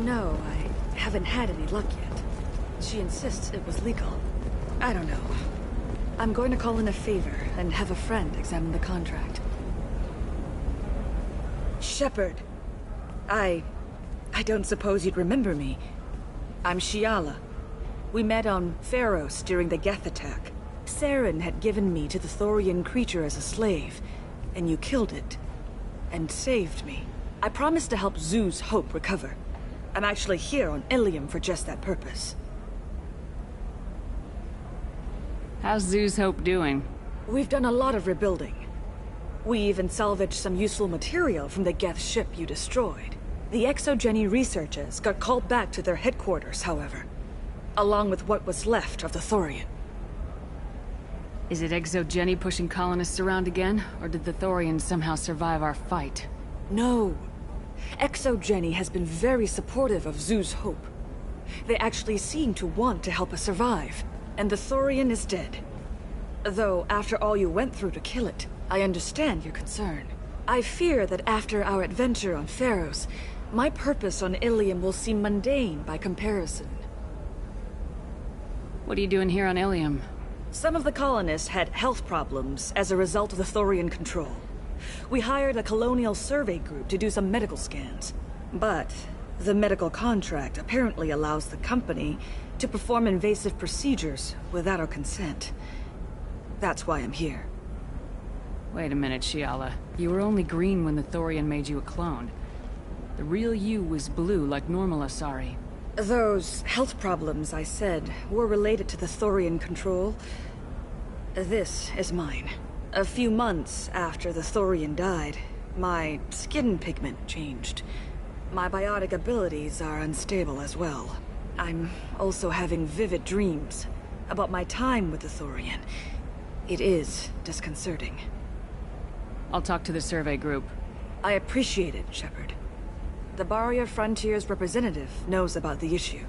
No, I haven't had any luck yet. She insists it was legal. I don't know. I'm going to call in a favor and have a friend examine the contract. Shepard. I don't suppose you'd remember me. I'm Shiala. We met on Pharos during the Geth attack. Saren had given me to the Thorian creature as a slave, and you killed it. And saved me. I promised to help Zoo's Hope recover. I'm actually here on Ilium for just that purpose. How's Zoo's Hope doing? We've done a lot of rebuilding. We even salvaged some useful material from the Geth ship you destroyed. The Exogeny researchers got called back to their headquarters, however, along with what was left of the Thorian. Is it Exogeny pushing colonists around again, or did the Thorians somehow survive our fight? No. Exogeny has been very supportive of Zoo's Hope. They actually seem to want to help us survive, and the Thorian is dead. Though, after all you went through to kill it, I understand your concern. I fear that after our adventure on Pharos, my purpose on Ilium will seem mundane by comparison. What are you doing here on Ilium? Some of the colonists had health problems as a result of the Thorian control. We hired a colonial survey group to do some medical scans. But the medical contract apparently allows the company to perform invasive procedures without our consent. That's why I'm here. Wait a minute, Shiala. You were only green when the Thorian made you a clone. The real you was blue like normal Asari. Those health problems I said were related to the Thorian control. This is mine. A few months after the Thorian died, my skin pigment changed. My biotic abilities are unstable as well. I'm also having vivid dreams about my time with the Thorian. It is disconcerting. I'll talk to the survey group. I appreciate it, Shepard. The Barrier Frontiers representative knows about the issue.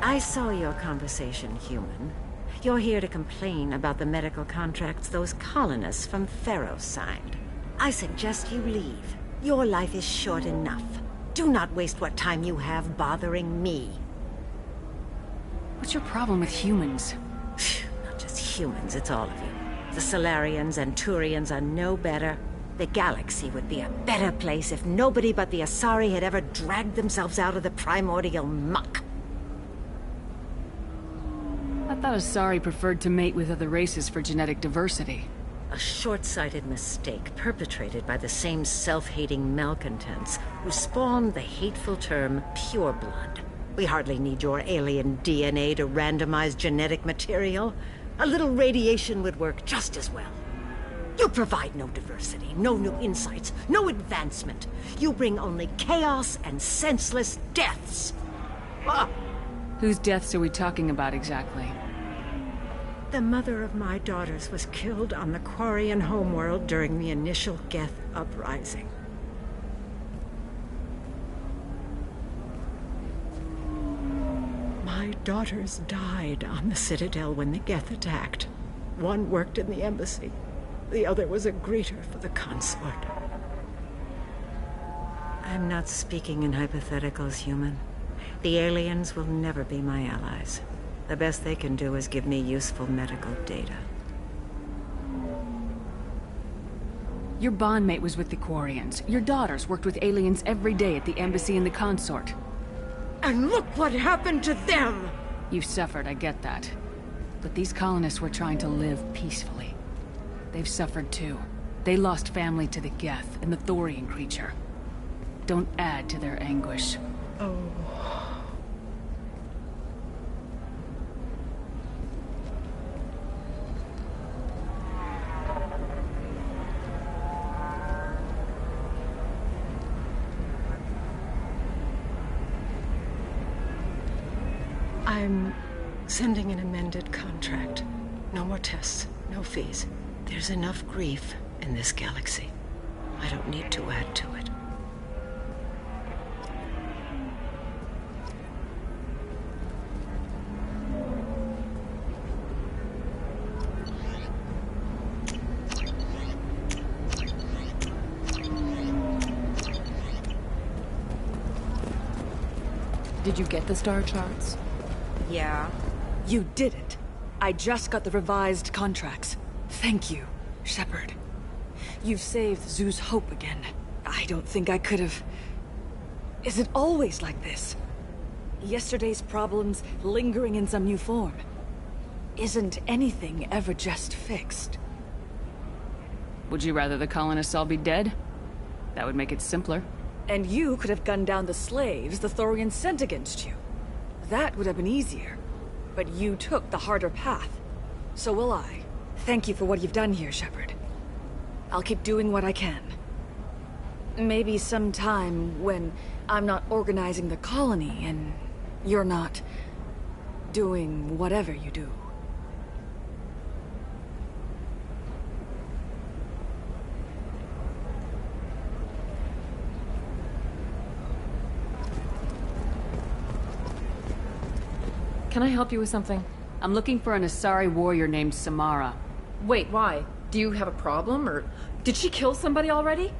I saw your conversation, human. You're here to complain about the medical contracts those colonists from Pharos signed. I suggest you leave. Your life is short enough. Do not waste what time you have bothering me. What's your problem with humans? Not just humans, it's all of you. The Solarians and Turians are no better. The galaxy would be a better place if nobody but the Asari had ever dragged themselves out of the primordial muck. I thought Asari preferred to mate with other races for genetic diversity. A short-sighted mistake perpetrated by the same self-hating malcontents who spawned the hateful term pureblood. We hardly need your alien DNA to randomize genetic material. A little radiation would work just as well. You provide no diversity, no new insights, no advancement. You bring only chaos and senseless deaths. Ah! Whose deaths are we talking about exactly? The mother of my daughters was killed on the Quarian homeworld during the initial Geth uprising. My daughters died on the Citadel when the Geth attacked. One worked in the embassy. The other was a greeter for the consort. I'm not speaking in hypotheticals, human. The aliens will never be my allies. The best they can do is give me useful medical data. Your bondmate was with the Quarians. Your daughters worked with aliens every day at the embassy and the consort. And look what happened to them! You've suffered, I get that. But these colonists were trying to live peacefully. They've suffered too. They lost family to the Geth and the Thorian creature. Don't add to their anguish. Oh. I'm sending an amended contract. No more tests, no fees. There's enough grief in this galaxy. I don't need to add to it. Did you get the star charts? Yeah. You did it. I just got the revised contracts. Thank you, Shepard. You've saved Zoo's hope again. I don't think I could have... Is it always like this? Yesterday's problems lingering in some new form. Isn't anything ever just fixed? Would you rather the colonists all be dead? That would make it simpler. And you could have gunned down the slaves the Thorians sent against you. That would have been easier. But you took the harder path. So will I. Thank you for what you've done here, Shepard. I'll keep doing what I can. Maybe sometime when I'm not organizing the colony and you're not doing whatever you do. Can I help you with something? I'm looking for an Asari warrior named Samara. Wait, why? Do you have a problem, or did she kill somebody already?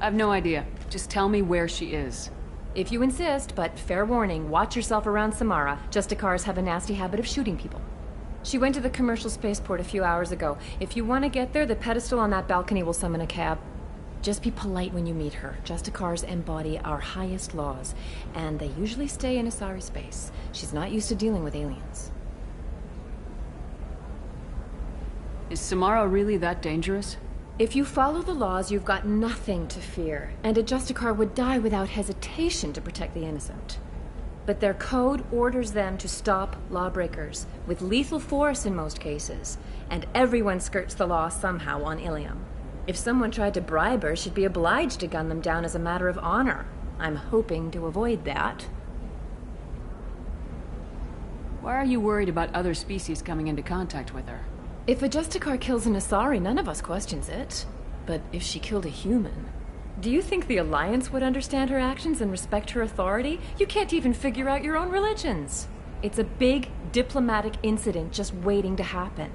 I've no idea. Just tell me where she is. If you insist, but fair warning, watch yourself around Samara. Justicars have a nasty habit of shooting people. She went to the commercial spaceport a few hours ago. If you want to get there, the pedestal on that balcony will summon a cab. Just be polite when you meet her. Justicars embody our highest laws, and they usually stay in Asari space. She's not used to dealing with aliens. Is Samara really that dangerous? If you follow the laws, you've got nothing to fear, and a Justicar would die without hesitation to protect the innocent. But their code orders them to stop lawbreakers, with lethal force in most cases, and everyone skirts the law somehow on Ilium. If someone tried to bribe her, she'd be obliged to gun them down as a matter of honor. I'm hoping to avoid that. Why are you worried about other species coming into contact with her? If a Justicar kills an Asari, none of us questions it. But if she killed a human... Do you think the Alliance would understand her actions and respect her authority? You can't even figure out your own religions. It's a big diplomatic incident just waiting to happen.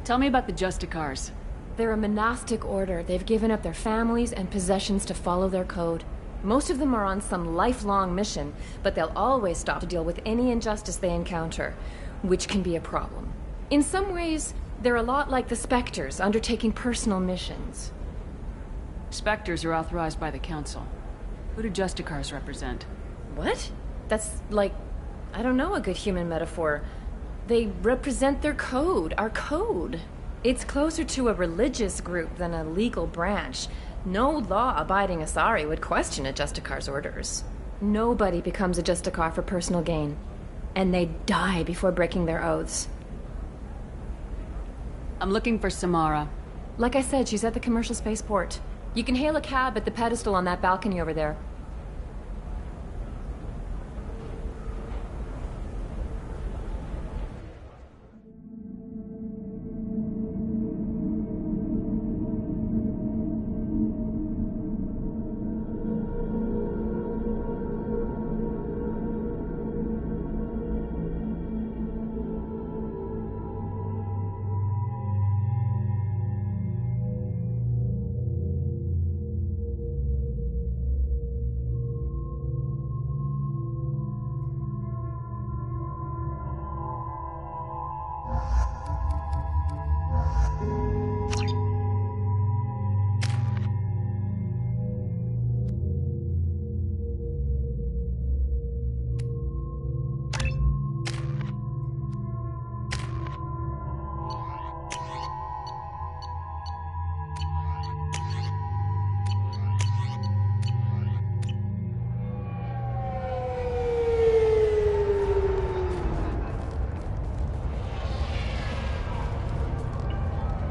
Tell me about the Justicars. They're a monastic order. They've given up their families and possessions to follow their code. Most of them are on some lifelong mission, but they'll always stop to deal with any injustice they encounter, which can be a problem. In some ways, they're a lot like the Spectres, undertaking personal missions. Spectres are authorized by the Council. Who do Justicars represent? What? That's like, I don't know, a good human metaphor. They represent their code, our code. It's closer to a religious group than a legal branch. No law-abiding Asari would question a Justicar's orders. Nobody becomes a Justicar for personal gain. And they die before breaking their oaths. I'm looking for Samara. Like I said, she's at the commercial spaceport. You can hail a cab at the pedestal on that balcony over there.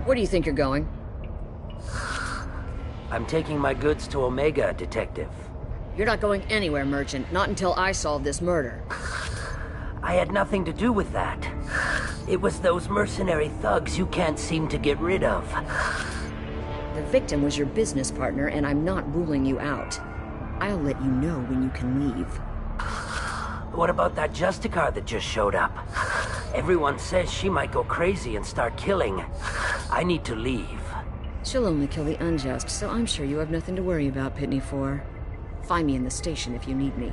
Where do you think you're going? I'm taking my goods to Omega, Detective. You're not going anywhere, Merchant. Not until I solve this murder. I had nothing to do with that. It was those mercenary thugs you can't seem to get rid of. The victim was your business partner, and I'm not ruling you out. I'll let you know when you can leave. What about that Justicar that just showed up? Everyone says she might go crazy and start killing. I need to leave. She'll only kill the unjust, so I'm sure you have nothing to worry about, Pitney 4. Find me in the station if you need me.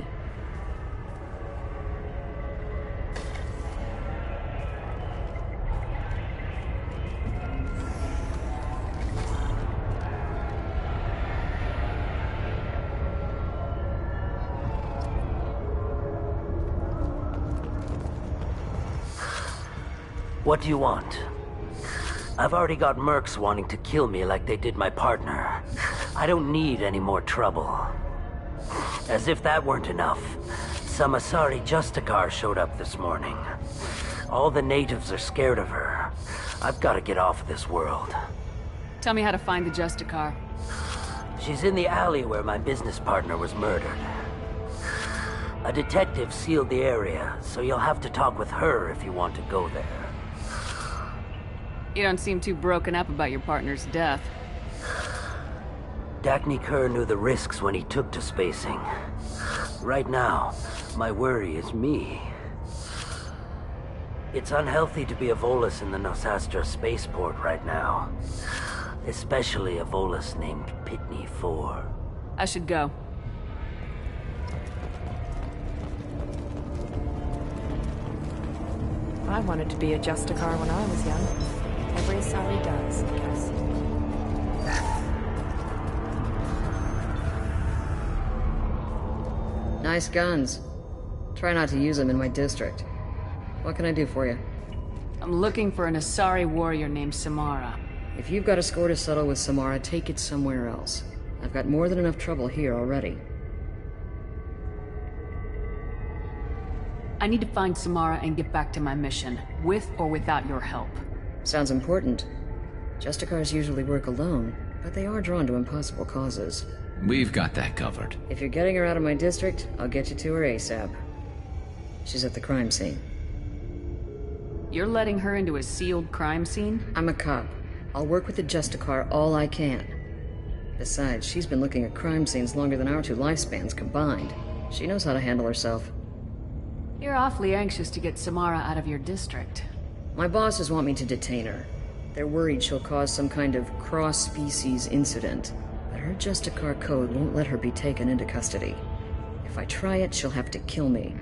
What do you want? I've already got mercs wanting to kill me like they did my partner. I don't need any more trouble. As if that weren't enough, some Asari Justicar showed up this morning. All the natives are scared of her. I've got to get off of this world. Tell me how to find the Justicar. She's in the alley where my business partner was murdered. A detective sealed the area, so you'll have to talk with her if you want to go there. You don't seem too broken up about your partner's death. Dagny Kerr knew the risks when he took to spacing. Right now, my worry is me. It's unhealthy to be a Volus in the Nosastra spaceport right now. Especially a Volus named Pitney 4. I should go. I wanted to be a Justicar when I was young. Every Asari does, I guess. Nice guns. Try not to use them in my district. What can I do for you? I'm looking for an Asari warrior named Samara. If you've got a score to settle with Samara, take it somewhere else. I've got more than enough trouble here already. I need to find Samara and get back to my mission, with or without your help. Sounds important. Justicars usually work alone, but they are drawn to impossible causes. We've got that covered. If you're getting her out of my district, I'll get you to her ASAP. She's at the crime scene. You're letting her into a sealed crime scene? I'm a cop. I'll work with the Justicar all I can. Besides, she's been looking at crime scenes longer than our two lifespans combined. She knows how to handle herself. You're awfully anxious to get Samara out of your district. My bosses want me to detain her. They're worried she'll cause some kind of cross-species incident. But her Justicar code won't let her be taken into custody. If I try it, she'll have to kill me.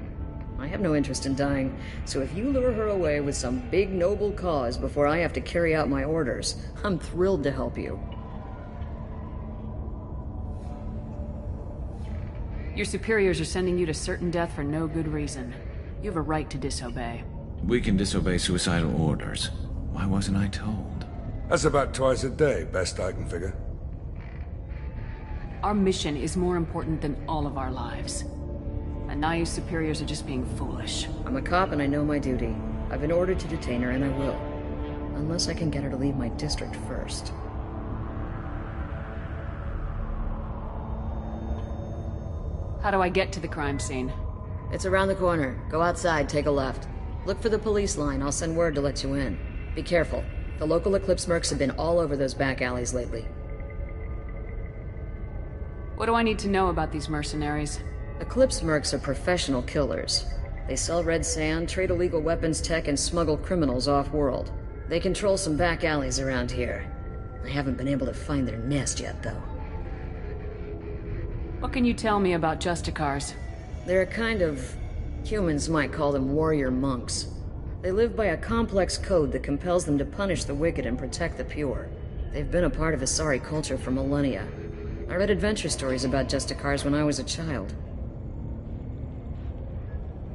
I have no interest in dying, so if you lure her away with some big noble cause before I have to carry out my orders, I'm thrilled to help you. Your superiors are sending you to certain death for no good reason. You have a right to disobey. We can disobey suicidal orders. Why wasn't I told? That's about twice a day, best I can figure. Our mission is more important than all of our lives. Anaya's superiors are just being foolish. I'm a cop and I know my duty. I've been ordered to detain her and I will. Unless I can get her to leave my district first. How do I get to the crime scene? It's around the corner. Go outside, take a left. Look for the police line. I'll send word to let you in. Be careful. The local Eclipse mercs have been all over those back alleys lately. What do I need to know about these mercenaries? Eclipse mercs are professional killers. They sell red sand, trade illegal weapons tech, and smuggle criminals off-world. They control some back alleys around here. I haven't been able to find their nest yet, though. What can you tell me about Justicars? They're a kind of... humans might call them warrior monks. They live by a complex code that compels them to punish the wicked and protect the pure. They've been a part of Asari culture for millennia. I read adventure stories about Justicars when I was a child.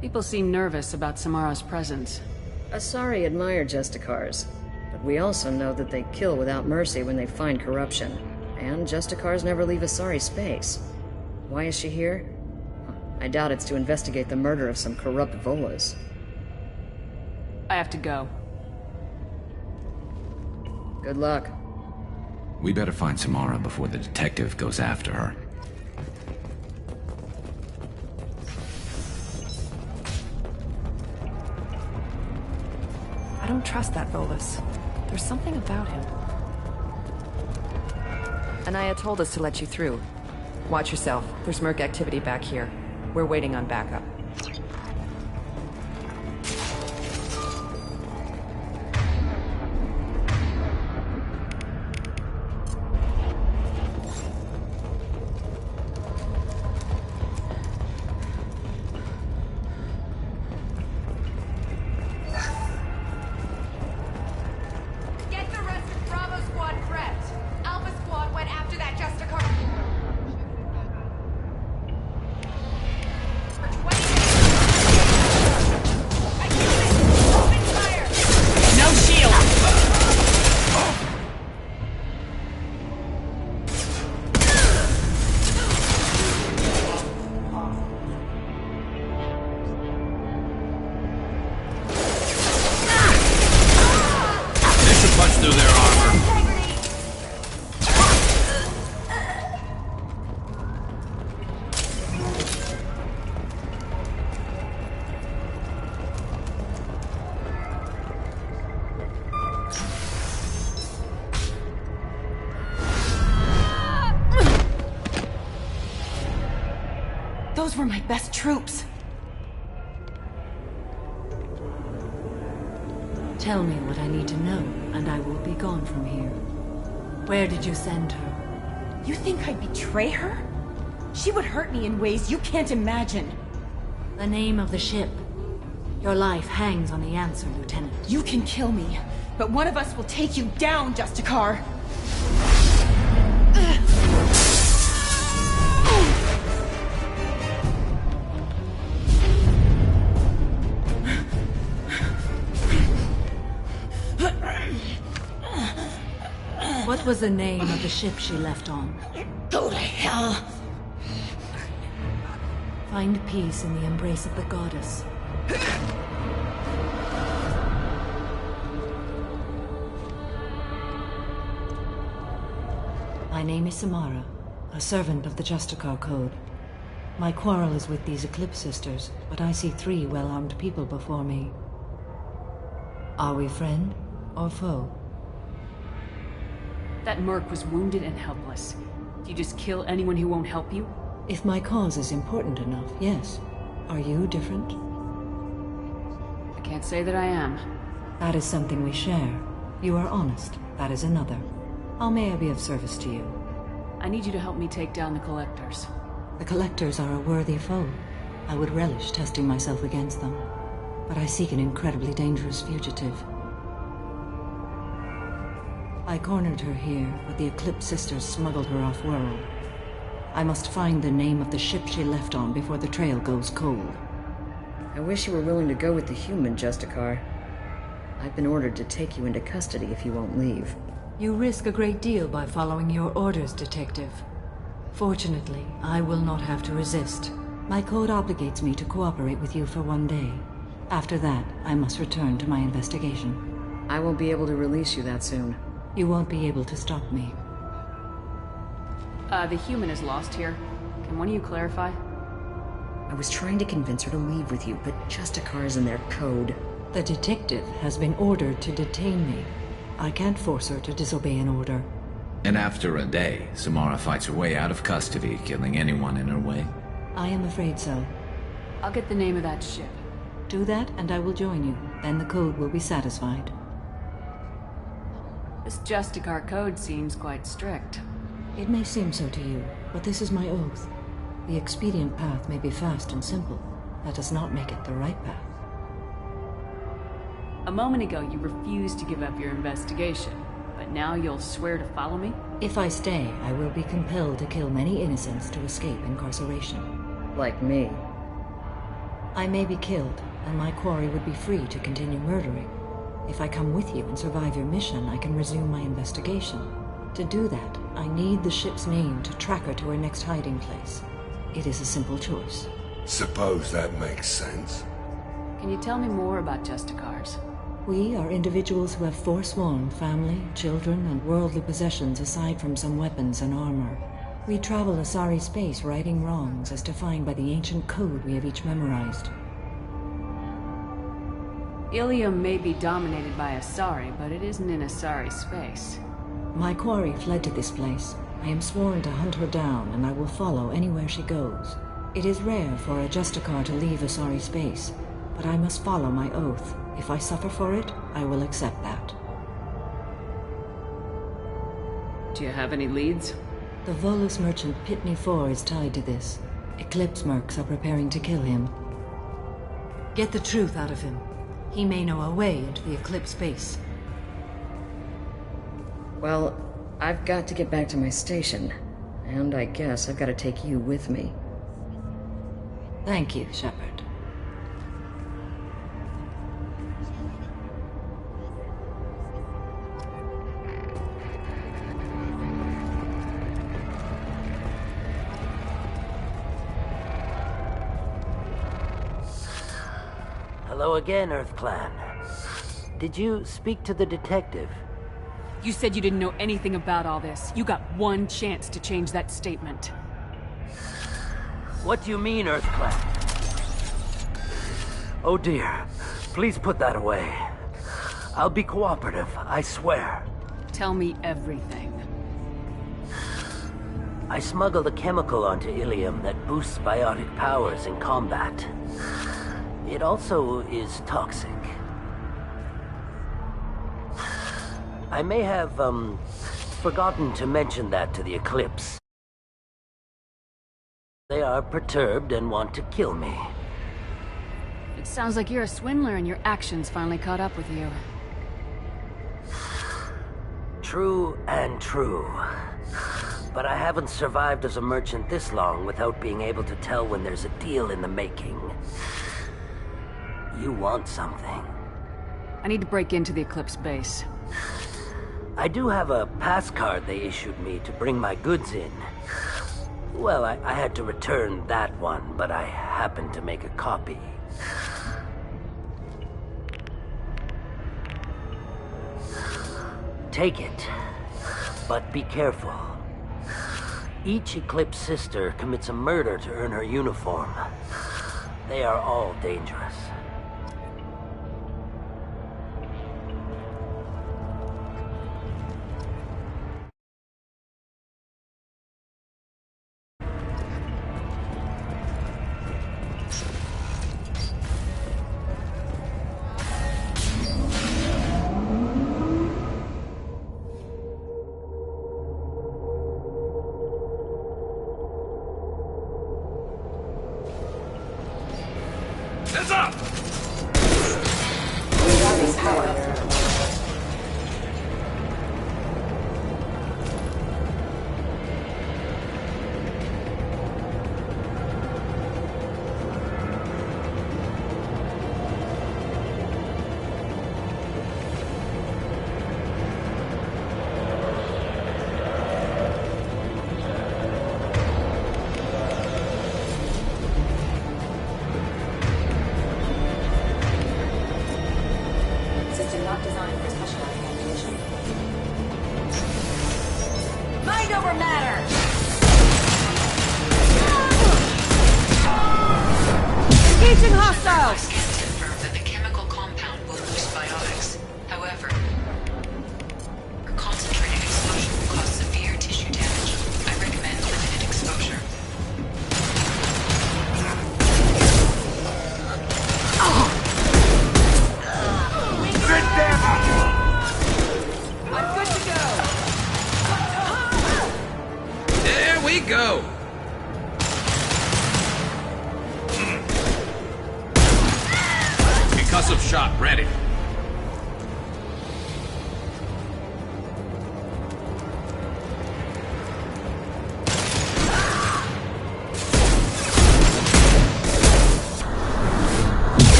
People seem nervous about Samara's presence. Asari admire Justicars, but we also know that they kill without mercy when they find corruption. And Justicars never leave Asari space. Why is she here? I doubt it's to investigate the murder of some corrupt Volas. I have to go. Good luck. We better find Samara before the detective goes after her. I don't trust that Volus. There's something about him. Anaya told us to let you through. Watch yourself. There's merc activity back here. We're waiting on backup. Get the rest of Bravo Squad prepped. Alpha Squad went after that Justicar for 20 minutes. Those were my best troops. Tell me what I need to know, and I will be gone from here. Where did you send her? You think I'd betray her? She would hurt me in ways you can't imagine. The name of the ship. Your life hangs on the answer, Lieutenant. You can kill me, but one of us will take you down, Justicar. What was the name of the ship she left on? Go to hell! Find peace in the embrace of the goddess. My name is Samara, a servant of the Justicar Code. My quarrel is with these Eclipse Sisters, but I see 3 well-armed people before me. Are we friend or foe? That merc was wounded and helpless. Do you just kill anyone who won't help you? If my cause is important enough, yes. Are you different? I can't say that I am. That is something we share. You are honest. That is another. How may I be of service to you? I need you to help me take down the Collectors. The Collectors are a worthy foe. I would relish testing myself against them. But I seek an incredibly dangerous fugitive. I cornered her here, but the Eclipse Sisters smuggled her off-world. I must find the name of the ship she left on before the trail goes cold. I wish you were willing to go with the human, Justicar. I've been ordered to take you into custody if you won't leave. You risk a great deal by following your orders, Detective. Fortunately, I will not have to resist. My code obligates me to cooperate with you for 1 day. After that, I must return to my investigation. I won't be able to release you that soon. You won't be able to stop me. The human is lost here. Can one of you clarify? I was trying to convince her to leave with you, but Justicar's in their code. The detective has been ordered to detain me. I can't force her to disobey an order. And after a day, Samara fights her way out of custody, killing anyone in her way. I am afraid so. I'll get the name of that ship. Do that, and I will join you. Then the code will be satisfied. This Justicar code seems quite strict. It may seem so to you, but this is my oath. The expedient path may be fast and simple. That does not make it the right path. A moment ago, you refused to give up your investigation, but now you'll swear to follow me? If I stay, I will be compelled to kill many innocents to escape incarceration. Like me. I may be killed, and my quarry would be free to continue murdering. If I come with you and survive your mission, I can resume my investigation. To do that, I need the ship's name to track her to her next hiding place. It is a simple choice. Suppose that makes sense. Can you tell me more about Justicars? We are individuals who have forsworn family, children, and worldly possessions aside from some weapons and armor. We travel Asari space righting wrongs as defined by the ancient code we have each memorized. Ilium may be dominated by Asari, but it isn't in Asari space. My quarry fled to this place. I am sworn to hunt her down, and I will follow anywhere she goes. It is rare for a Justicar to leave Asari space, but I must follow my oath. If I suffer for it, I will accept that. Do you have any leads? The Volus merchant Pitney 4 is tied to this. Eclipse mercs are preparing to kill him. Get the truth out of him. He may know a way into the Eclipse base. Well, I've got to get back to my station. And I guess I've got to take you with me. Thank you, Shepard. Hello again, Earth Clan. Did you speak to the detective? You said you didn't know anything about all this. You got one chance to change that statement. What do you mean, Earth Clan? Oh dear. Please put that away. I'll be cooperative, I swear. Tell me everything. I smuggled a chemical onto Ilium that boosts biotic powers in combat. It also is toxic. I may have, forgotten to mention that to the Eclipse. They are perturbed and want to kill me. It sounds like you're a swindler and your actions finally caught up with you. True and true. But I haven't survived as a merchant this long without being able to tell when there's a deal in the making. You want something. I need to break into the Eclipse base. I do have a pass card they issued me to bring my goods in. Well, I had to return that one, but I happened to make a copy. Take it, but be careful. Each Eclipse sister commits a murder to earn her uniform. They are all dangerous. Hands up! System not designed for specialized ammunition. Mind over matter! Engaging hostiles! Scans confirm that the chemical compound will boost biotics. However, a concentrated explosion will cause severe tissue damage. I recommend limited exposure. I'm good to go! There we go! Concussive shot ready.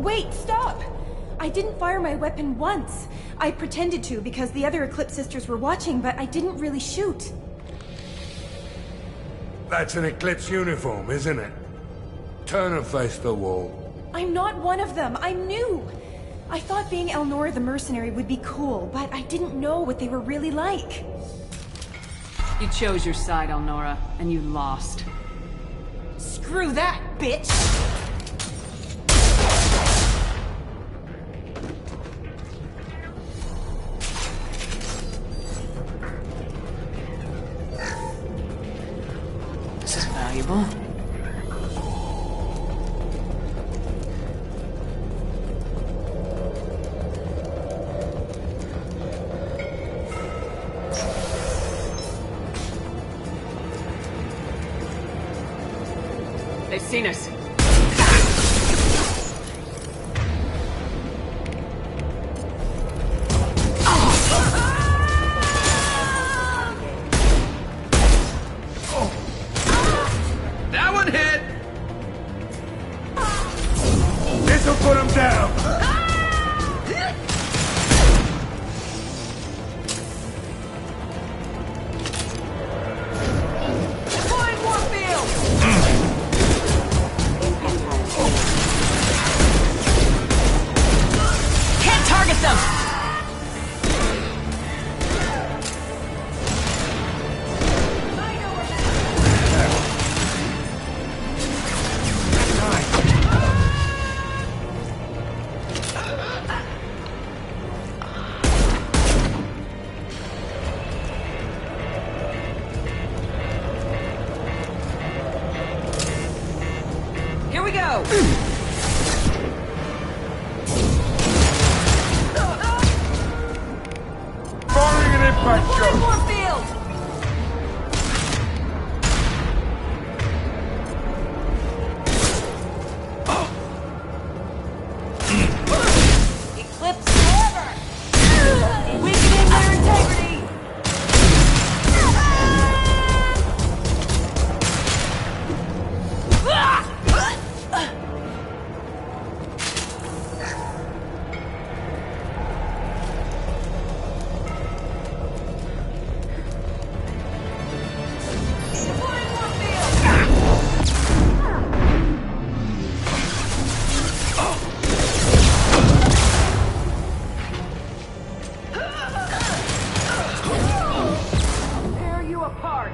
Wait, stop! I didn't fire my weapon once. I pretended to because the other Eclipse sisters were watching, but I didn't really shoot. That's an Eclipse uniform, isn't it? Turn and face the wall. I'm not one of them. I'm new. I thought being Elnora the mercenary would be cool, but I didn't know what they were really like. You chose your side, Elnora, and you lost. Screw that, bitch! This is valuable. They've seen us. go! Firing an impact shot! More field! Eclipse forever! Weakening their integrity! Tear you apart!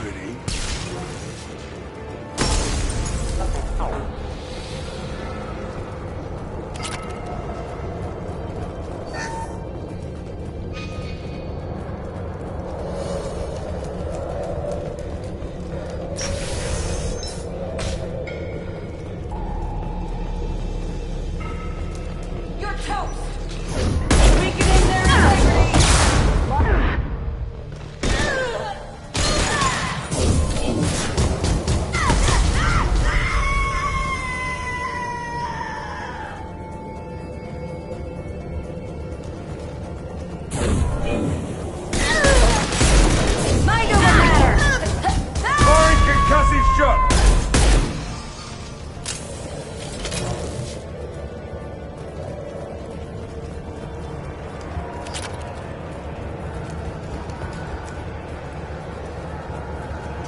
Pretty. You're toast! Weakening their integrity! Mind over matter! Firing concussive shot!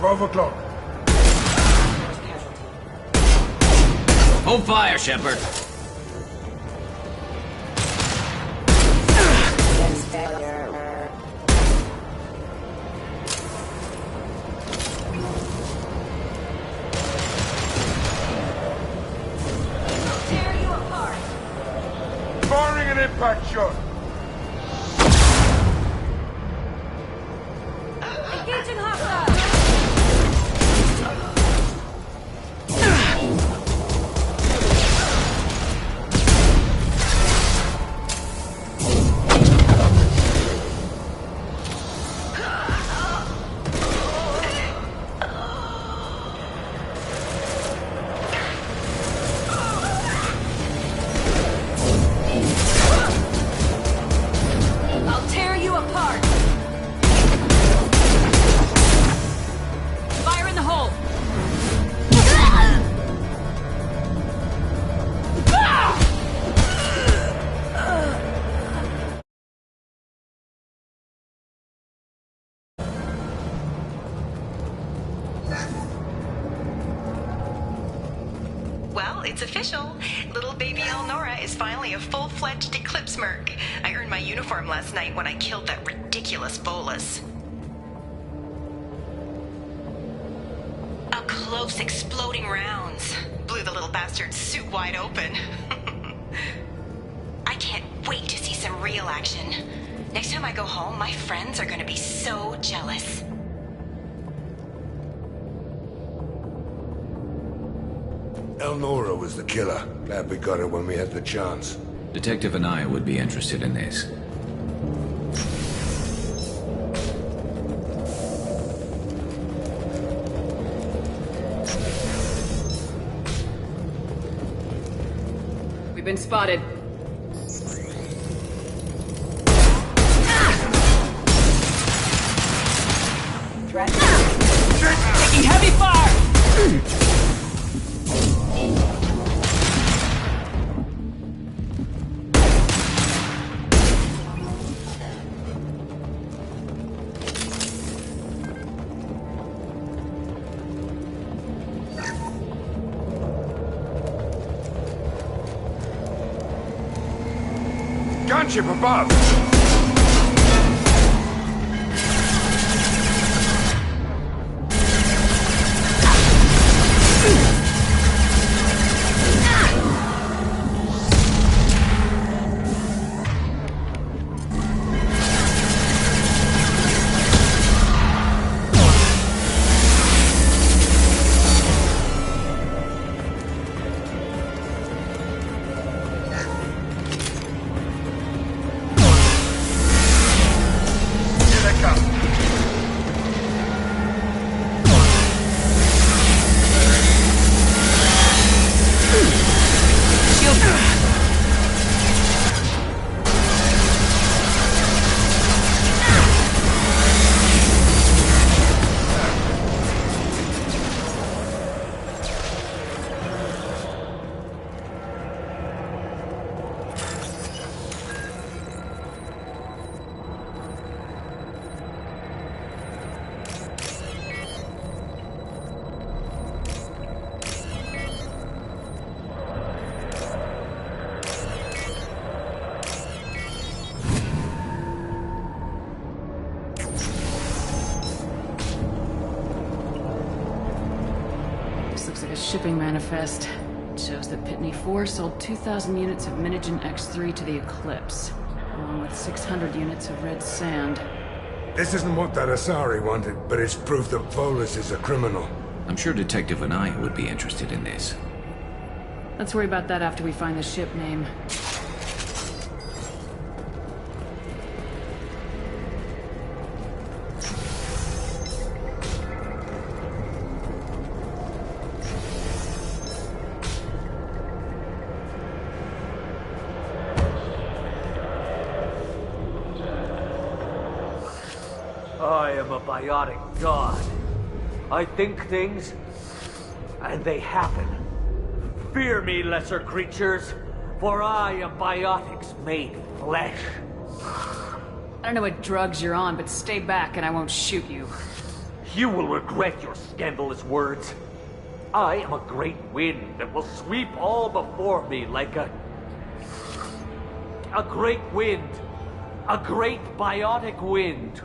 $12. Hold fire, Shepard. Tear you apart! Firing an impact shot! Engaging hostile! I'll tear you apart! Fire in the hole! Well, it's official. Little baby Elnora is finally a full-fledged Eclipse Merc. I earned my uniform last night when I killed that ridiculous bolus. Up close, exploding rounds. Blew the little bastard's suit wide open. I can't wait to see some real action. Next time I go home, my friends are gonna be so jealous. Elnora was the killer. Glad we got her when we had the chance. Detective and I would be interested in this. We've been spotted. Taking heavy fire! Gunship above! Shipping manifest. It shows that Pitney 4 sold 2,000 units of Minigen X3 to the Eclipse, along with 600 units of red sand. This isn't what that Asari wanted, but it's proof that Volus is a criminal. I'm sure Detective Anaya would be interested in this. Let's worry about that after we find the ship name. I am a biotic god. I think things, and they happen. Fear me, lesser creatures, for I am biotics made flesh. I don't know what drugs you're on, but stay back and I won't shoot you. You will regret your scandalous words. I am a great wind that will sweep all before me like a great wind. A great biotic wind.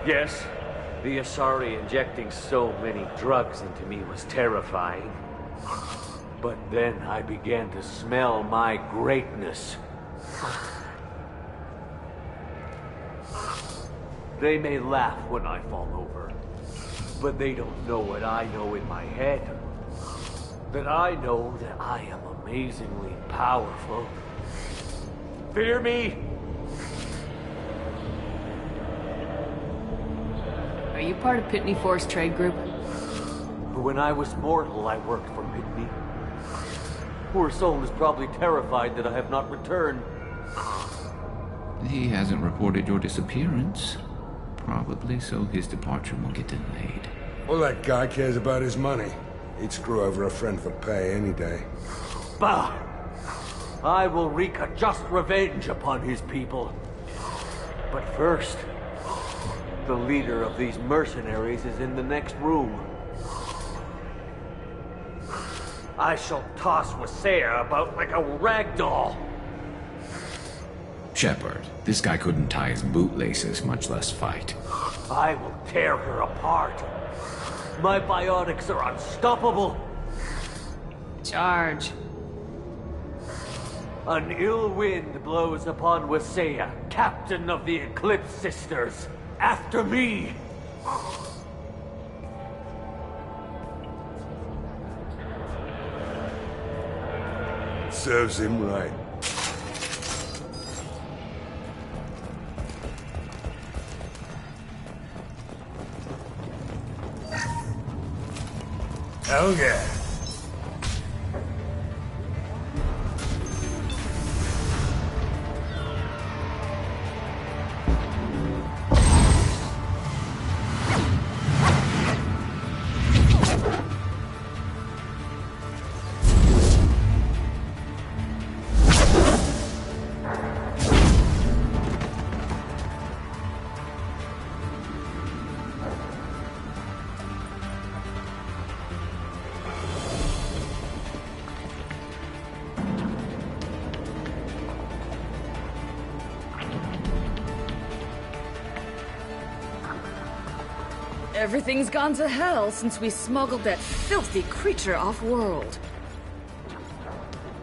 Yes, the Asari injecting so many drugs into me was terrifying. But then I began to smell my greatness. They may laugh when I fall over, but they don't know what I know in my head. That I know that I am amazingly powerful. Fear me? Are you part of Pitney 4's trade group? When I was mortal, I worked for Pitney. Poor soul is probably terrified that I have not returned. He hasn't reported your disappearance. Probably so his departure won't get delayed. All that guy cares about is money. He'd screw over a friend for pay any day. Bah! I will wreak a just revenge upon his people. But first, the leader of these mercenaries is in the next room. I shall toss Wasea about like a rag doll. Shepard, this guy couldn't tie his bootlaces, much less fight. I will tear her apart. My biotics are unstoppable. Charge. An ill wind blows upon Wasea, captain of the Eclipse Sisters. After me! Serves him right. Hell yeah. Everything's gone to hell since we smuggled that filthy creature off-world.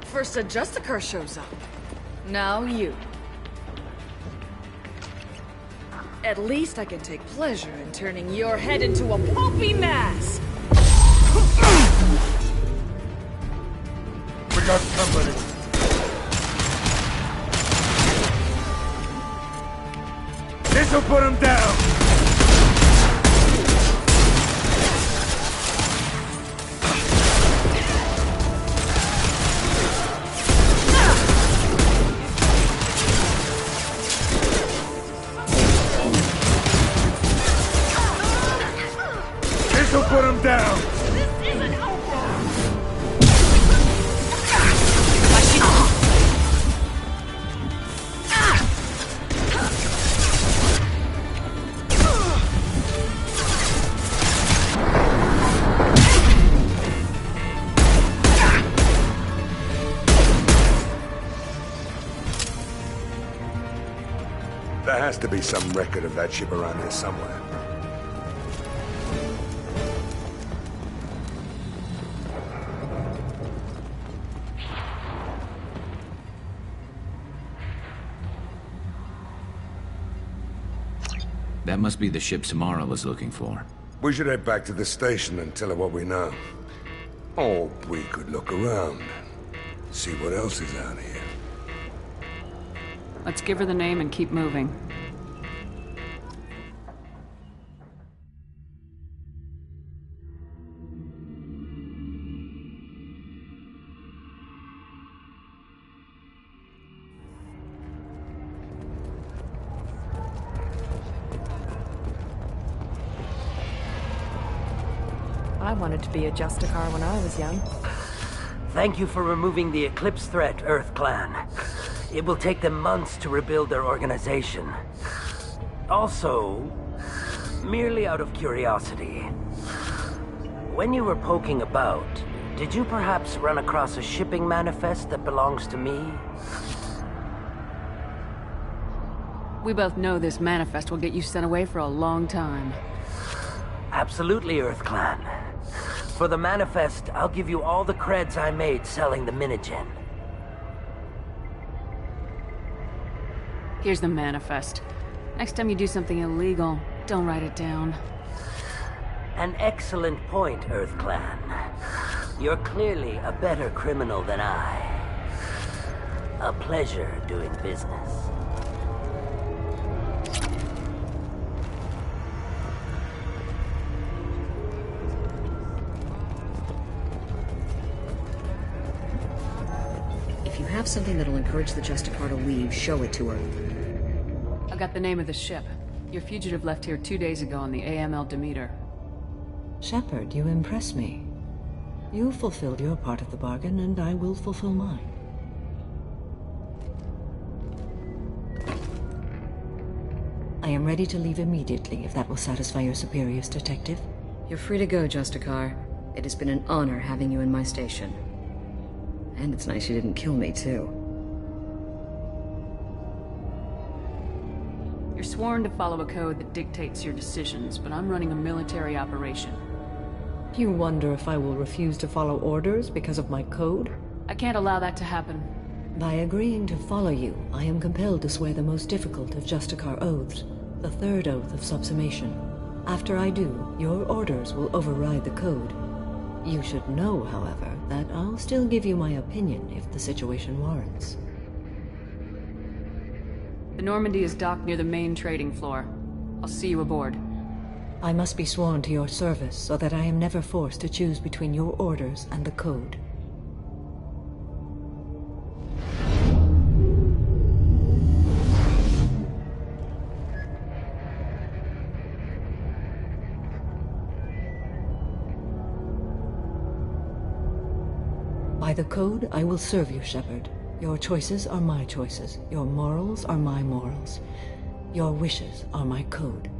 First a Justicar shows up. Now you. At least I can take pleasure in turning your head into a pulpy mass! We got company. This'll put him down! Put him down! This isn't over! There has to be some record of that ship around here somewhere. That must be the ship Samara was looking for. We should head back to the station and tell her what we know. Or we could look around. See what else is out here. Let's give her the name and keep moving. I wanted to be a Justicar when I was young. Thank you for removing the Eclipse threat, Earth Clan. It will take them months to rebuild their organization. Also, merely out of curiosity, when you were poking about, did you perhaps run across a shipping manifest that belongs to me? We both know this manifest will get you sent away for a long time. Absolutely, Earth Clan. For the manifest, I'll give you all the creds I made selling the Minigen. Here's the manifest. Next time you do something illegal, don't write it down. An excellent point, Earth Clan. You're clearly a better criminal than I. A pleasure doing business. If you have something that'll encourage the Justicar to leave, show it to her. I got the name of the ship. Your fugitive left here 2 days ago on the AML Demeter. Shepard, you impress me. You fulfilled your part of the bargain, and I will fulfill mine. I am ready to leave immediately, if that will satisfy your superiors, Detective. You're free to go, Justicar. It has been an honor having you in my station. And it's nice you didn't kill me, too. You're sworn to follow a code that dictates your decisions, but I'm running a military operation. You wonder if I will refuse to follow orders because of my code? I can't allow that to happen. By agreeing to follow you, I am compelled to swear the most difficult of Justicar oaths, the third oath of subsumation. After I do, your orders will override the code. You should know, however, that I'll still give you my opinion if the situation warrants. The Normandy is docked near the main trading floor. I'll see you aboard. I must be sworn to your service so that I am never forced to choose between your orders and the code. By the code, I will serve you, Shepard. Your choices are my choices. Your morals are my morals. Your wishes are my code.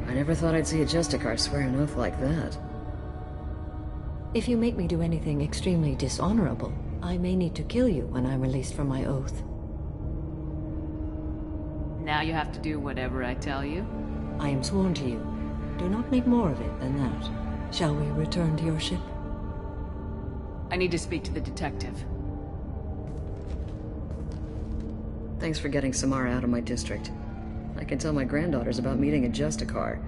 I never thought I'd see a Justicar swear an oath like that. If you make me do anything extremely dishonorable, I may need to kill you when I'm released from my oath. Now you have to do whatever I tell you? I am sworn to you. Do not make more of it than that. Shall we return to your ship? I need to speak to the detective. Thanks for getting Samara out of my district. I can tell my granddaughters about meeting a Justicar.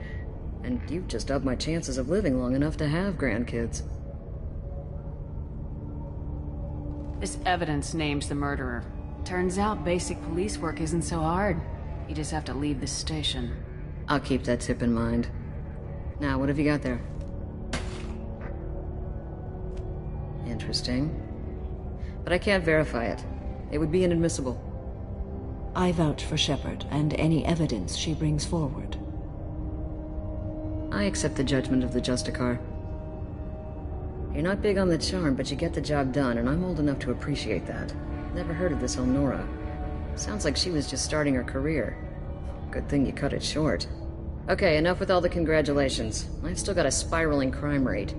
And you've just upped my chances of living long enough to have grandkids. This evidence names the murderer. Turns out basic police work isn't so hard. You just have to leave the station. I'll keep that tip in mind. Now, what have you got there? Interesting. But I can't verify it. It would be inadmissible. I vouch for Shepard and any evidence she brings forward. I accept the judgment of the Justicar. You're not big on the charm, but you get the job done, and I'm old enough to appreciate that. Never heard of this Elnora. Sounds like she was just starting her career. Good thing you cut it short. Okay, enough with all the congratulations. I've still got a spiraling crime rate.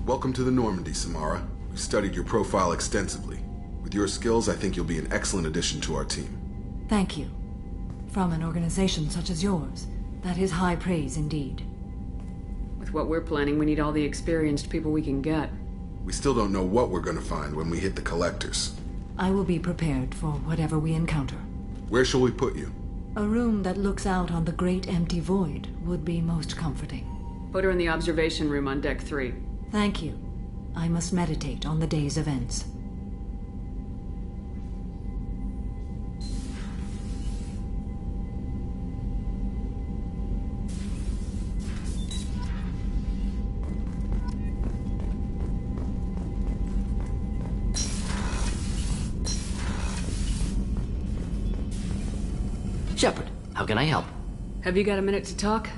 Welcome to the Normandy, Samara. We've studied your profile extensively. With your skills, I think you'll be an excellent addition to our team. Thank you. From an organization such as yours, that is high praise indeed. With what we're planning, we need all the experienced people we can get. We still don't know what we're gonna find when we hit the collectors. I will be prepared for whatever we encounter. Where shall we put you? A room that looks out on the great empty void would be most comforting. Put her in the observation room on deck 3. Thank you. I must meditate on the day's events. Shepard, how can I help? Have you got a minute to talk?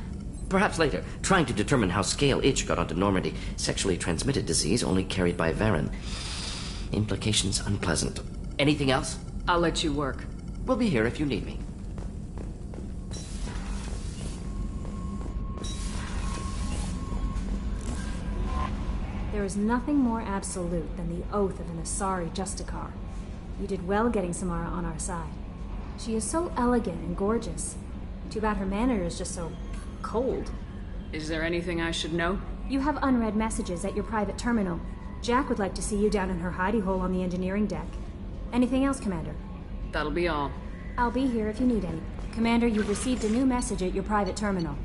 Perhaps later. Trying to determine how scale itch got onto Normandy. Sexually transmitted disease only carried by Varen. Implications unpleasant. Anything else? I'll let you work. We'll be here if you need me. There is nothing more absolute than the oath of an Asari Justicar. You did well getting Samara on our side. She is so elegant and gorgeous. Too bad her manner is just so cold. Is there anything I should know? You have unread messages at your private terminal. Jack would like to see you down in her hidey hole on the engineering deck. Anything else, Commander? That'll be all. I'll be here if you need any. Commander, you've received a new message at your private terminal.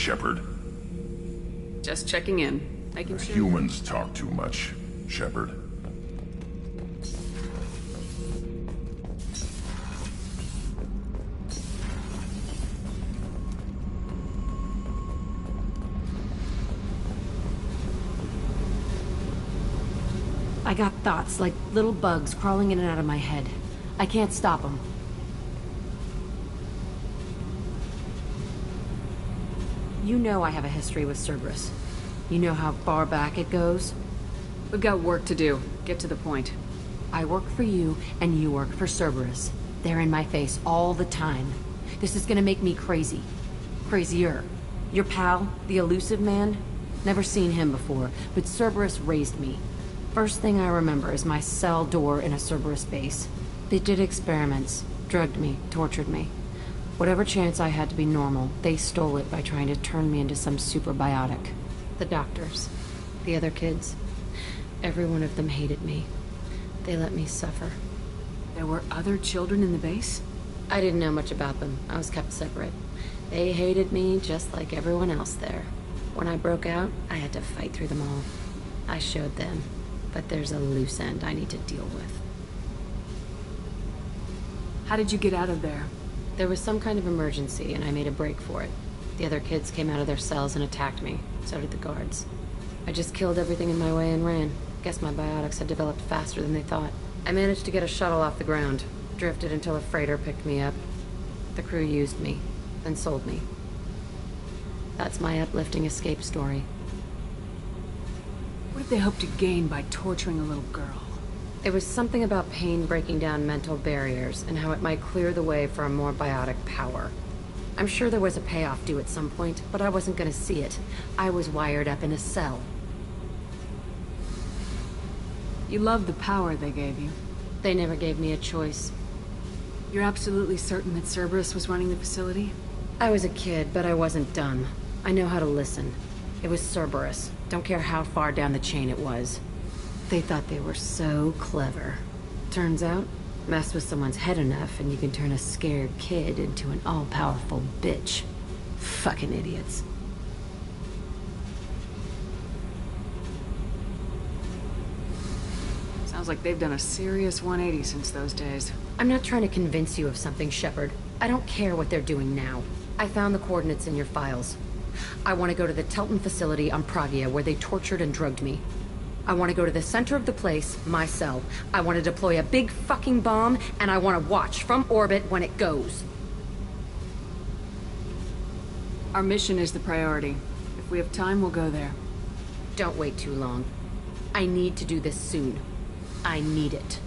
Shepard. Just checking in. Making sure. Humans talk too much, Shepard. I got thoughts like little bugs crawling in and out of my head. I can't stop them. You know I have a history with Cerberus. You know how far back it goes? We've got work to do. Get to the point. I work for you, and you work for Cerberus. They're in my face all the time. This is gonna make me crazy. Crazier. Your pal, the elusive man? Never seen him before, but Cerberus raised me. First thing I remember is my cell door in a Cerberus base. They did experiments, drugged me, tortured me. Whatever chance I had to be normal, they stole it by trying to turn me into some superbiotic. The doctors, the other kids, every one of them hated me. They let me suffer. There were other children in the base? I didn't know much about them. I was kept separate. They hated me just like everyone else there. When I broke out, I had to fight through them all. I showed them, but there's a loose end I need to deal with. How did you get out of there? There was some kind of emergency, and I made a break for it. The other kids came out of their cells and attacked me. So did the guards. I just killed everything in my way and ran. Guess my biotics had developed faster than they thought. I managed to get a shuttle off the ground. Drifted until a freighter picked me up. The crew used me, then sold me. That's my uplifting escape story. What did they hope to gain by torturing a little girl? It was something about pain breaking down mental barriers and how it might clear the way for a more biotic power. I'm sure there was a payoff due at some point, but I wasn't gonna see it. I was wired up in a cell. You loved the power they gave you. They never gave me a choice. You're absolutely certain that Cerberus was running the facility? I was a kid, but I wasn't dumb. I know how to listen. It was Cerberus. Don't care how far down the chain it was. They thought they were so clever. Turns out, mess with someone's head enough and you can turn a scared kid into an all-powerful bitch. Fucking idiots. Sounds like they've done a serious 180 since those days. I'm not trying to convince you of something, Shepard. I don't care what they're doing now. I found the coordinates in your files. I want to go to the Telton facility on Pragia where they tortured and drugged me. I want to go to the center of the place, my cell. I want to deploy a big fucking bomb, and I want to watch from orbit when it goes. Our mission is the priority. If we have time, we'll go there. Don't wait too long. I need to do this soon. I need it.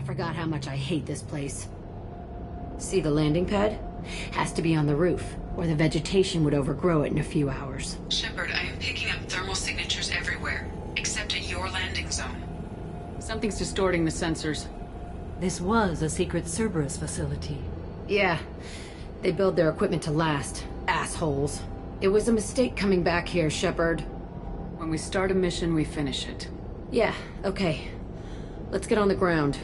forgot how much I hate this place. See the landing pad? Has to be on the roof, or the vegetation would overgrow it in a few hours. Shepard, I am picking up thermal signatures everywhere, except at your landing zone. Something's distorting the sensors. This was a secret Cerberus facility. Yeah. They build their equipment to last. Assholes. It was a mistake coming back here, Shepard. When we start a mission, we finish it. Yeah, okay. Let's get on the ground.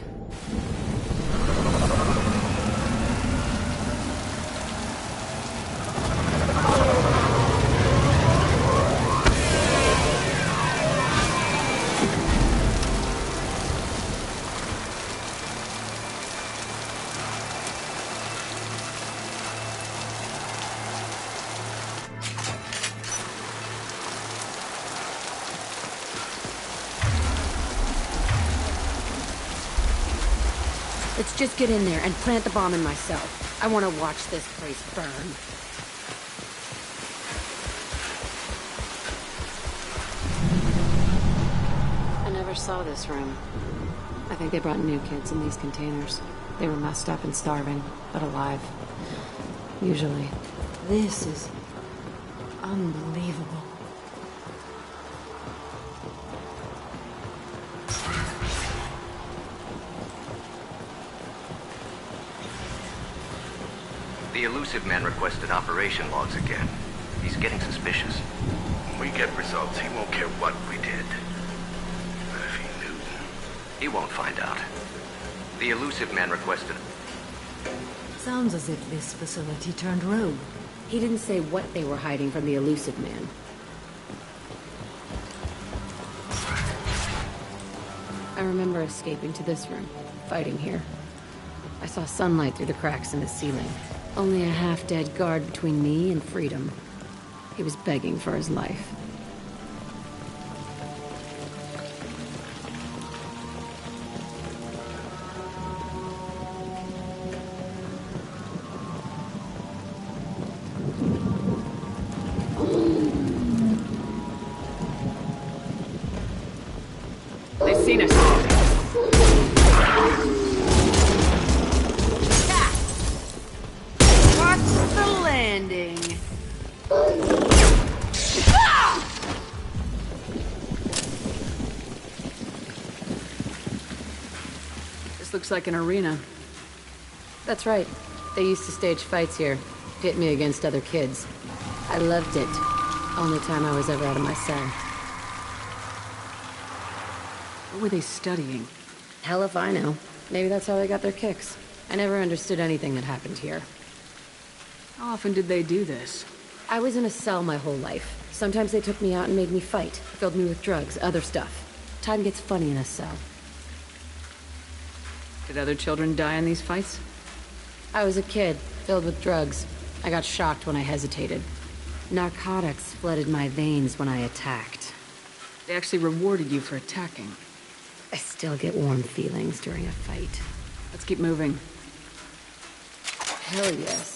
Let's just get in there and plant the bomb in myself. I want to watch this place burn. I never saw this room. I think they brought new kids in these containers. They were messed up and starving, but alive. Usually. This is unbelievable. The elusive man requested operation logs again. He's getting suspicious. When we get results, he won't care what we did. But if he knew... He won't find out. The elusive man requested... Sounds as if this facility turned rogue. He didn't say what they were hiding from the elusive man. I remember escaping to this room, fighting here. I saw sunlight through the cracks in the ceiling. Only a half-dead guard between me and freedom. He was begging for his life. They've seen us. Landing. This looks like an arena. That's right. They used to stage fights here, pit me against other kids. I loved it. Only time I was ever out of my cell. What were they studying? Hell if I know. Maybe that's how they got their kicks. I never understood anything that happened here. How often did they do this? I was in a cell my whole life. Sometimes they took me out and made me fight. Filled me with drugs, other stuff. Time gets funny in a cell. Did other children die in these fights? I was a kid, filled with drugs. I got shocked when I hesitated. Narcotics flooded my veins when I attacked. They actually rewarded you for attacking. I still get warm feelings during a fight. Let's keep moving. Hell yes.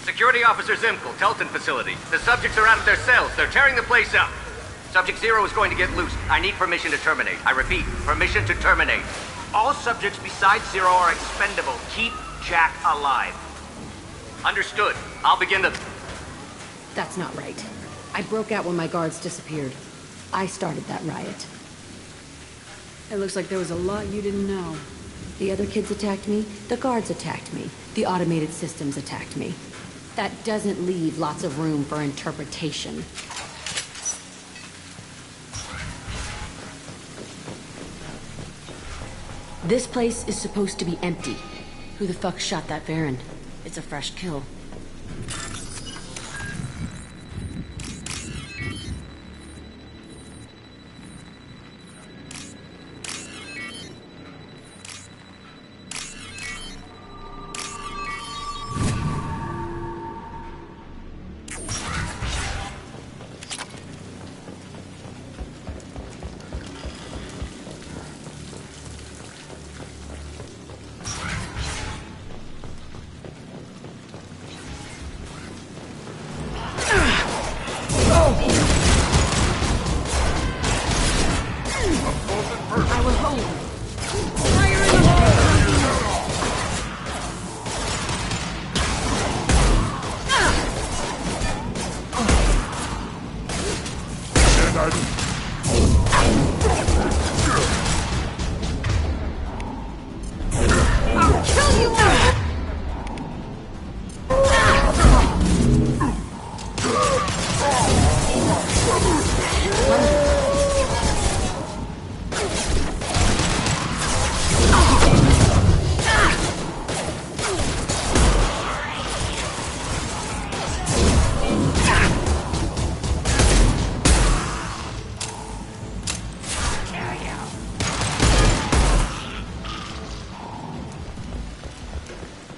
Security Officer Zimkel, Telton facility. The subjects are out of their cells. They're tearing the place up. Subject Zero is going to get loose. I need permission to terminate. I repeat, permission to terminate. All subjects besides Zero are expendable. Keep Jack alive. Understood. I'll begin the... That's not right. I broke out when my guards disappeared. I started that riot. It looks like there was a lot you didn't know. The other kids attacked me. The guards attacked me. The automated systems attacked me. That doesn't leave lots of room for interpretation. This place is supposed to be empty. Who the fuck shot that Baron? It's a fresh kill.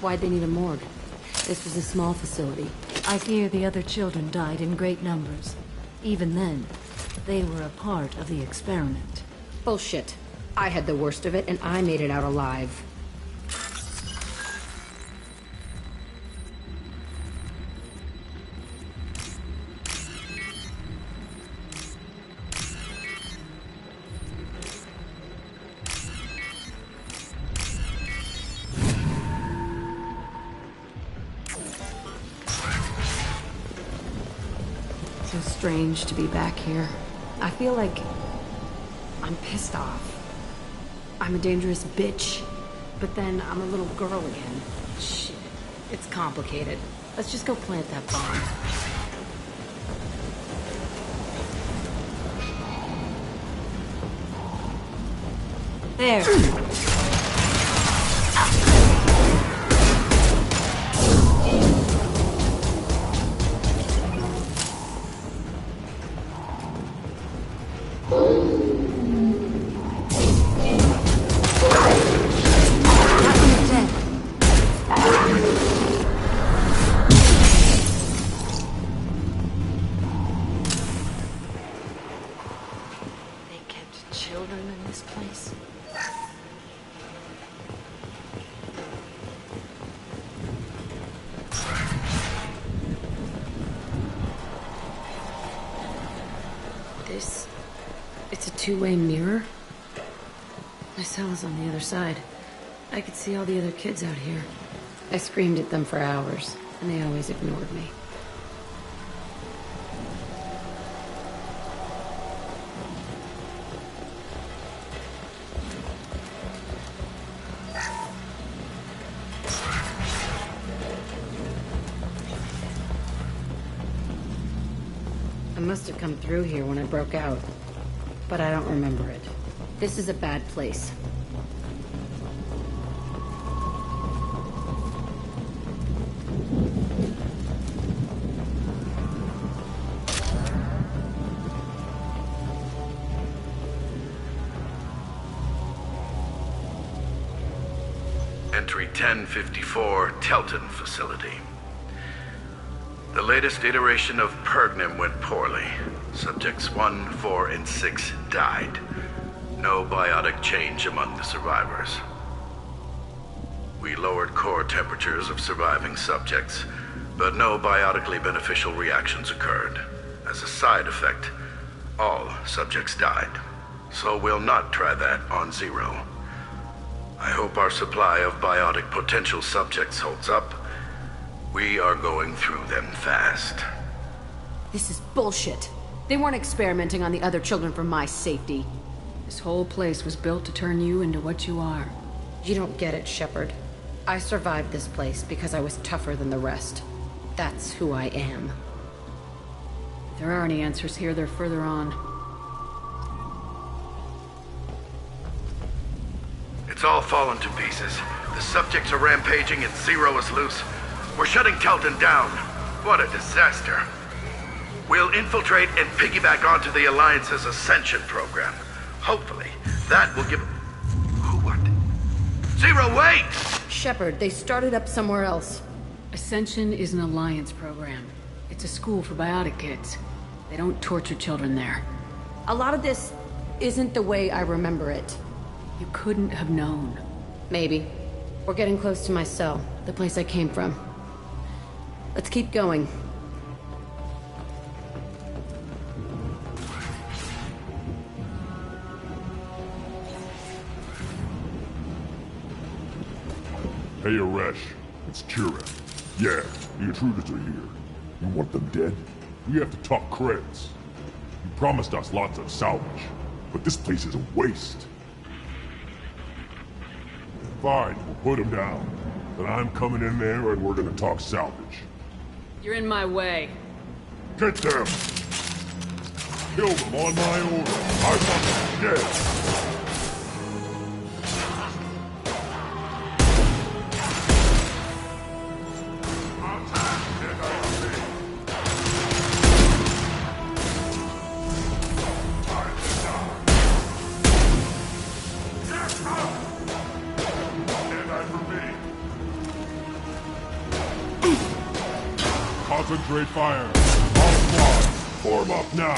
Why'd they need a morgue? This was a small facility. I fear the other children died in great numbers. Even then, they were a part of the experiment. Bullshit. I had the worst of it, and I made it out alive. So strange to be back here. I feel like I'm pissed off. I'm a dangerous bitch, but then I'm a little girl again. Shit, it's complicated. Let's just go plant that bomb. There. Children in this place. It's a two-way mirror. My cell is on the other side. I could see all the other kids out here. I screamed at them for hours, and they always ignored me. I must have come through here when I broke out, but I don't remember it. This is a bad place. Entry 1054, Telton Facility. The latest iteration of Pergnim went poorly. Subjects 1, 4, and 6 died. No biotic change among the survivors. We lowered core temperatures of surviving subjects, but no biotically beneficial reactions occurred. As a side effect, all subjects died. So we'll not try that on Zero. I hope our supply of biotic potential subjects holds up. We are going through them fast. This is bullshit. They weren't experimenting on the other children for my safety. This whole place was built to turn you into what you are. You don't get it, Shepard. I survived this place because I was tougher than the rest. That's who I am. If there are any answers here, they're further on. It's all fallen to pieces. The subjects are rampaging and Zero is loose. We're shutting Telton down. What a disaster. We'll infiltrate and piggyback onto the Alliance's Ascension program. Hopefully, that will give... Who, what? Zero, wait! Shepard, they started up somewhere else. Ascension is an Alliance program. It's a school for biotic kids. They don't torture children there. A lot of this isn't the way I remember it. You couldn't have known. Maybe. We're getting close to my cell, the place I came from. Let's keep going. Hey, Aresh. It's Kira. Yeah, the intruders are here. You want them dead? We have to talk credits. You promised us lots of salvage, but this place is a waste. Fine, we'll put them down. Then I'm coming in there and we're gonna talk salvage. You're in my way. Get them! Kill them on my order. I want them dead! Concentrate fire. All squads, form up now.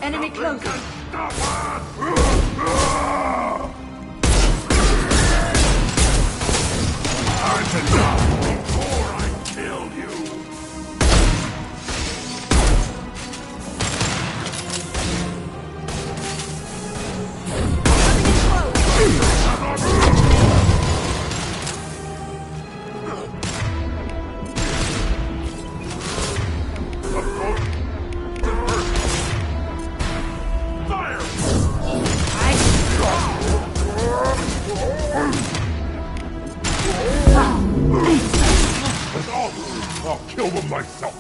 Enemy close. Stop us! I said stop before I kill you. I'll kill them myself.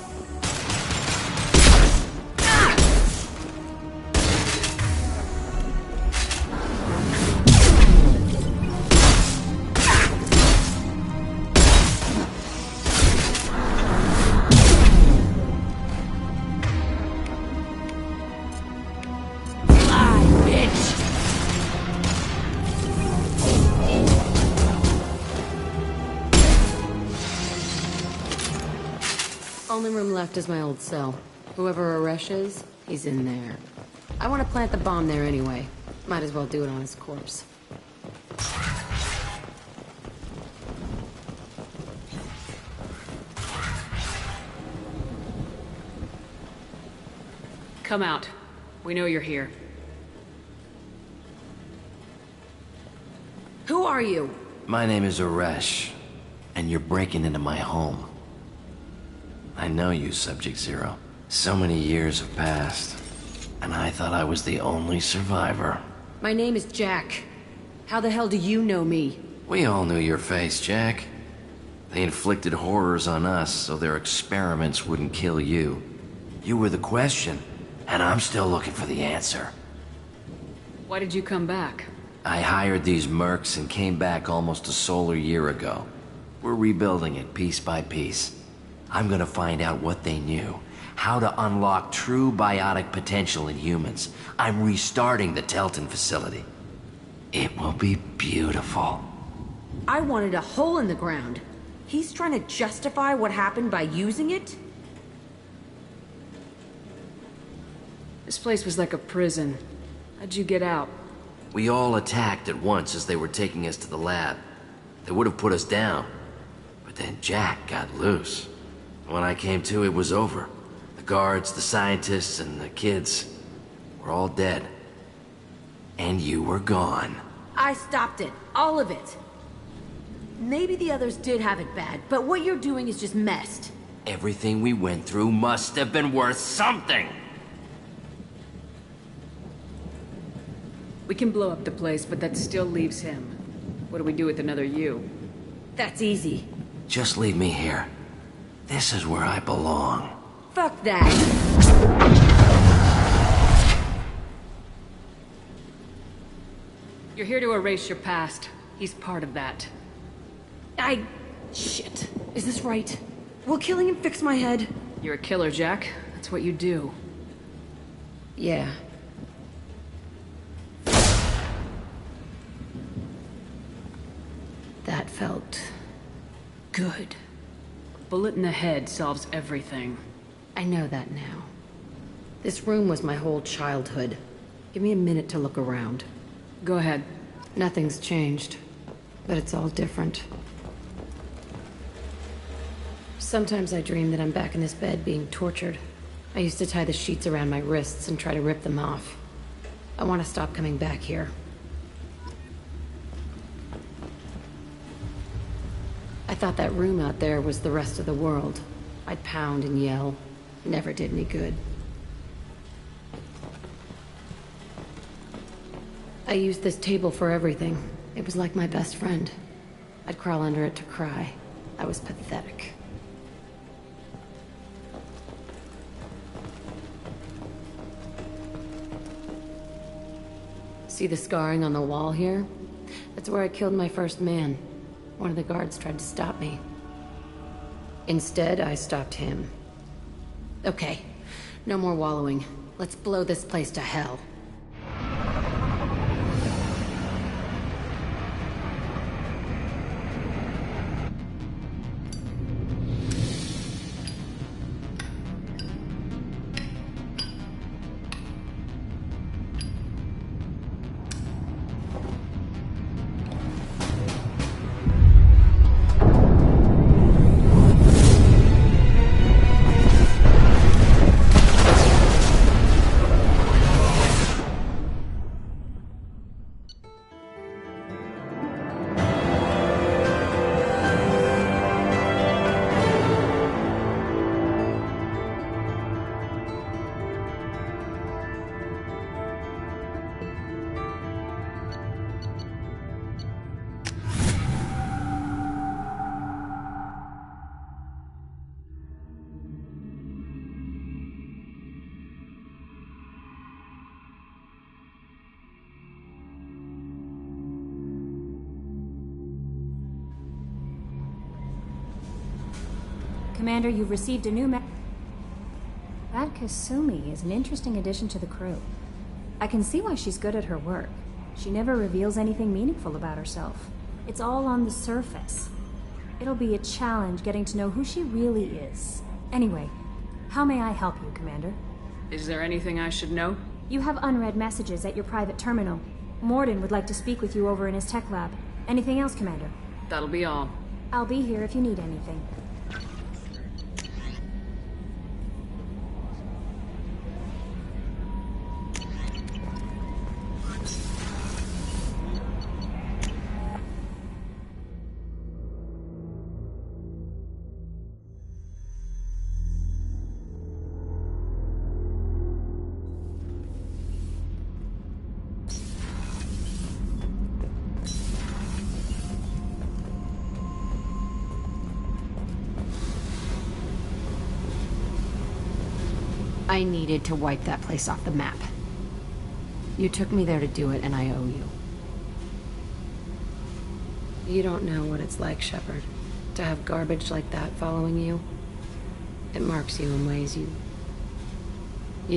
Only room left is my old cell. Whoever Aresh is, he's in there. I want to plant the bomb there anyway. Might as well do it on his corpse. Come out. We know you're here. Who are you? My name is Aresh, and you're breaking into my home. I know you, Subject Zero. So many years have passed, and I thought I was the only survivor. My name is Jack. How the hell do you know me? We all knew your face, Jack. They inflicted horrors on us so their experiments wouldn't kill you. You were the question, and I'm still looking for the answer. Why did you come back? I hired these mercs and came back almost a solar year ago. We're rebuilding it piece by piece. I'm gonna find out what they knew. How to unlock true biotic potential in humans. I'm restarting the Telton facility. It will be beautiful. I wanted a hole in the ground. He's trying to justify what happened by using it? This place was like a prison. How'd you get out? We all attacked at once as they were taking us to the lab. They would have put us down. But then Jack got loose. When I came to, it was over. The guards, the scientists, and the kids were all dead. And you were gone. I stopped it. All of it. Maybe the others did have it bad, but what you're doing is just messed. Everything we went through must have been worth something! We can blow up the place, but that still leaves him. What do we do with another you? That's easy. Just leave me here. This is where I belong. Fuck that! You're here to erase your past. He's part of that. Shit. Is this right? Will killing him fix my head? You're a killer, Jack. That's what you do. Yeah. That felt... good. Bullet in the head solves everything. I know that now. This room was my whole childhood. Give me a minute to look around. Go ahead. Nothing's changed, but it's all different. Sometimes I dream that I'm back in this bed being tortured. I used to tie the sheets around my wrists and try to rip them off. I want to stop coming back here. I thought that room out there was the rest of the world. I'd pound and yell. Never did any good. I used this table for everything. It was like my best friend. I'd crawl under it to cry. I was pathetic. See the scarring on the wall here? That's where I killed my first man. One of the guards tried to stop me. Instead, I stopped him. Okay, no more wallowing. Let's blow this place to hell. Commander, you've received a new That Kasumi is an interesting addition to the crew. I can see why she's good at her work. She never reveals anything meaningful about herself. It's all on the surface. It'll be a challenge getting to know who she really is. Anyway, how may I help you, Commander? Is there anything I should know? You have unread messages at your private terminal. Morden would like to speak with you over in his tech lab. Anything else, Commander? That'll be all. I'll be here if you need anything. I needed to wipe that place off the map. You took me there to do it, and I owe you. You don't know what it's like, Shepard, to have garbage like that following you. It marks you in ways you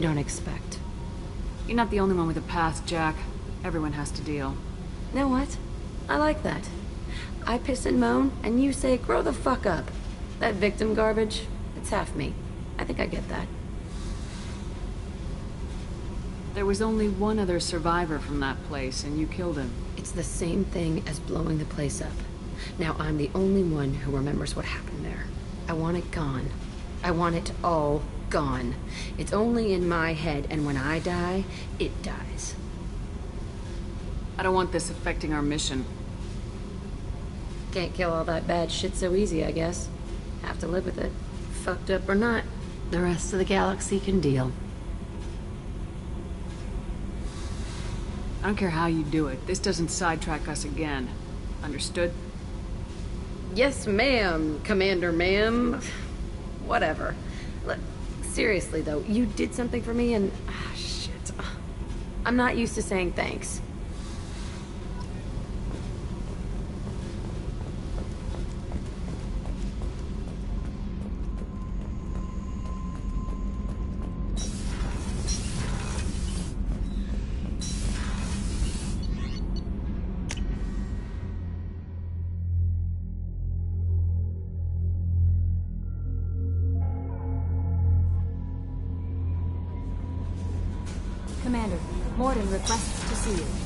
don't expect. You're not the only one with a past, Jack. Everyone has to deal. Know what? I like that. I piss and moan, and you say, grow the fuck up. That victim garbage, it's half me. I think I get that. There was only one other survivor from that place, and you killed him. It's the same thing as blowing the place up. Now I'm the only one who remembers what happened there. I want it gone. I want it all gone. It's only in my head, and when I die, it dies. I don't want this affecting our mission. Can't kill all that bad shit so easy, I guess. Have to live with it. Fucked up or not, the rest of the galaxy can deal. I don't care how you do it. This doesn't sidetrack us again. Understood? Yes, ma'am, Commander ma'am. Whatever. Look, seriously, though, you did something for me and... shit. I'm not used to saying thanks. Commander, Morden requests to see you.